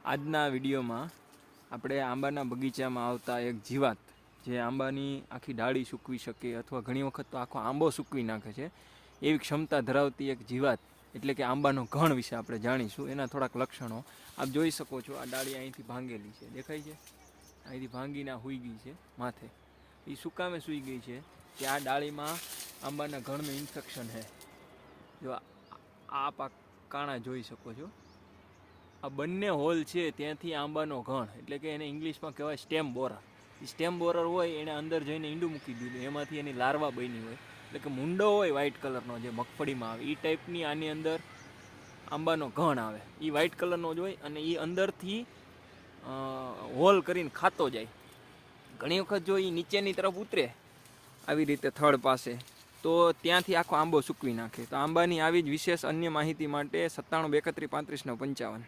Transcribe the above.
આજના વિડીયોમાં આપણે આંબાના બગીચામાં આવતા એક જીવાત જે આંબાની આખી ડાળી સૂકવી શકે અથવા ઘણી વખત તો આખો આંબો સૂકવી નાખે છે એવી ક્ષમતા ધરાવતી એક જીવાત એટલે કે આંબાનો ઘણ વિશે આપણે જાણીશું. એના થોડાક લક્ષણો આપ જોઈ શકો છો. આ ડાળી અહીંથી ભાંગેલી છે, દેખાય છે? અહીંથી ભાંગીને સૂઈ ગઈ છે માથે. એ સુકામે સૂઈ ગઈ છે કે આ ડાળીમાં આંબાના ઘણનું ઇન્ફેક્શન છે. જો આપ આ કાણા જોઈ શકો છો. આ બંને હોલ છે ત્યાંથી આંબાનો ઘણ એટલે કે એને ઇંગ્લિશમાં કહેવાય સ્ટેમ બોરર. એ સ્ટેમ બોરર હોય એને અંદર જઈને ઈંડું મૂકી દીધું, એમાંથી એની લાર્વા બની હોય એટલે કે મુંડો હોય વ્હાઇટ કલરનો જે મગફળીમાં આવે એ ટાઈપની આની અંદર આંબાનો ઘણ આવે. એ વ્હાઇટ કલરનો જ હોય અને એ અંદરથી હોલ કરીને ખાતો જાય. ઘણી વખત જો એ નીચેની તરફ ઉતરે આવી રીતે થડ પાસે તો ત્યાંથી આખો આંબો સૂકવી નાખે. તો આંબાની આવી જ વિશેષ અન્ય માહિતી માટે 97 32 35 55.